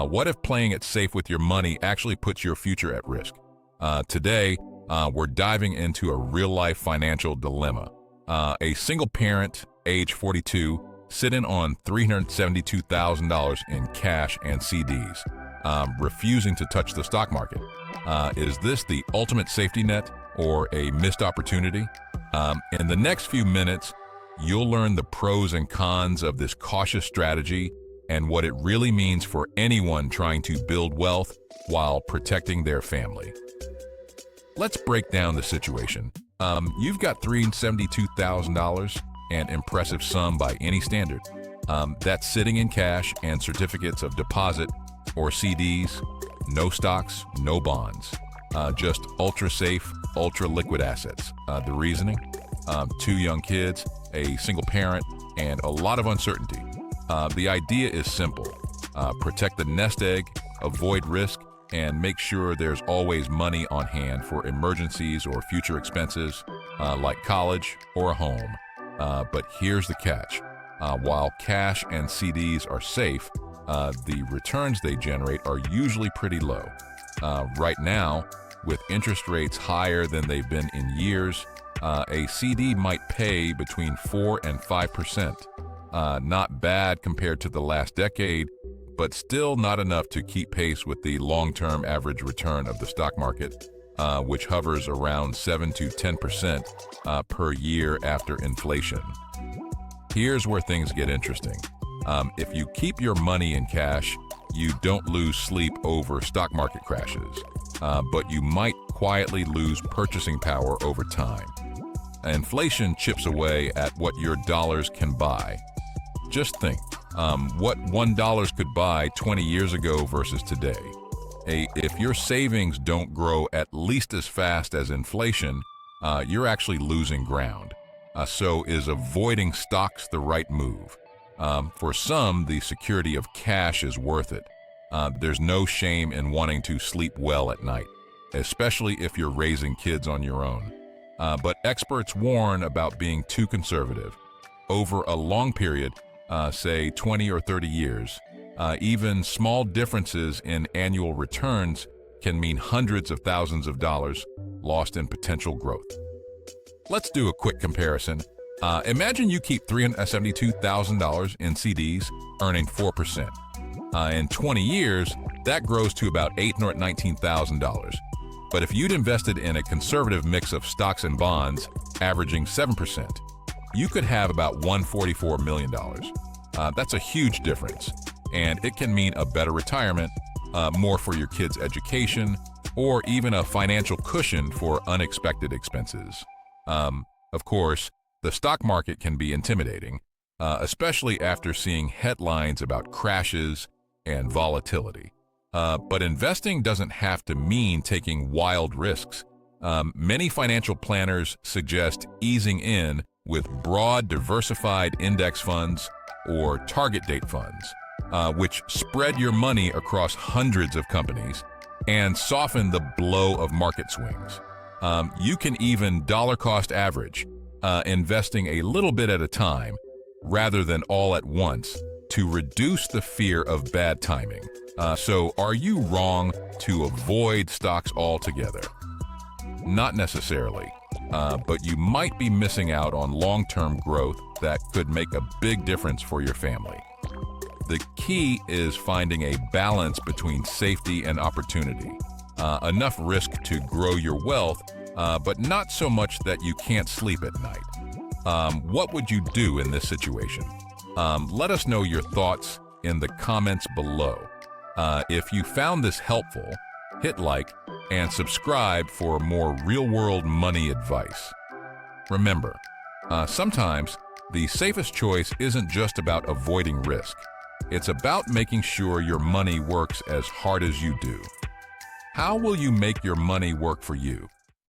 What if playing it safe with your money actually puts your future at risk? Today, we're diving into a real-life financial dilemma. A single parent, age 42, sitting on $372,000 in cash and CDs, refusing to touch the stock market. Is this the ultimate safety net or a missed opportunity? In the next few minutes, you'll learn the pros and cons of this cautious strategy and what it really means for anyone trying to build wealth while protecting their family. Let's break down the situation. You've got $372,000, an impressive sum by any standard. That's sitting in cash and certificates of deposit or CDs, no stocks, no bonds, just ultra-safe, ultra-liquid assets. The reasoning? 2 young kids, a single parent, and a lot of uncertainty. The idea is simple. Protect the nest egg, avoid risk, and make sure there's always money on hand for emergencies or future expenses, like college or a home. But here's the catch. While cash and CDs are safe, the returns they generate are usually pretty low. Right now, with interest rates higher than they've been in years, a CD might pay between 4 and 5%. Not bad compared to the last decade, but still not enough to keep pace with the long-term average return of the stock market, which hovers around 7 to 10% per year after inflation. Here's where things get interesting. If you keep your money in cash, you don't lose sleep over stock market crashes, but you might quietly lose purchasing power over time. Inflation chips away at what your dollars can buy. Just think, what $1 could buy 20 years ago versus today. If your savings don't grow at least as fast as inflation, you're actually losing ground. So is avoiding stocks the right move? For some, the security of cash is worth it. There's no shame in wanting to sleep well at night, especially if you're raising kids on your own. But experts warn about being too conservative. Over a long period, say 20 or 30 years, even small differences in annual returns can mean hundreds of thousands of dollars lost in potential growth. Let's do a quick comparison. Imagine you keep $372,000 in CDs, earning 4%. In 20 years, that grows to about $819,000. But if you'd invested in a conservative mix of stocks and bonds, averaging 7%, you could have about $144 million. That's a huge difference, and it can mean a better retirement, more for your kids' education, or even a financial cushion for unexpected expenses. Of course, the stock market can be intimidating, especially after seeing headlines about crashes and volatility. But investing doesn't have to mean taking wild risks. Many financial planners suggest easing in with broad diversified index funds or target date funds, which spread your money across hundreds of companies and soften the blow of market swings. You can even dollar cost average, investing a little bit at a time rather than all at once to reduce the fear of bad timing. So are you wrong to avoid stocks altogether? Not necessarily, but you might be missing out on long-term growth that could make a big difference for your family. The key is finding a balance between safety and opportunity. Enough risk to grow your wealth, but not so much that you can't sleep at night. What would you do in this situation? Let us know your thoughts in the comments below. If you found this helpful, hit like and subscribe for more real-world money advice. Remember, sometimes the safest choice isn't just about avoiding risk. It's about making sure your money works as hard as you do. How will you make your money work for you?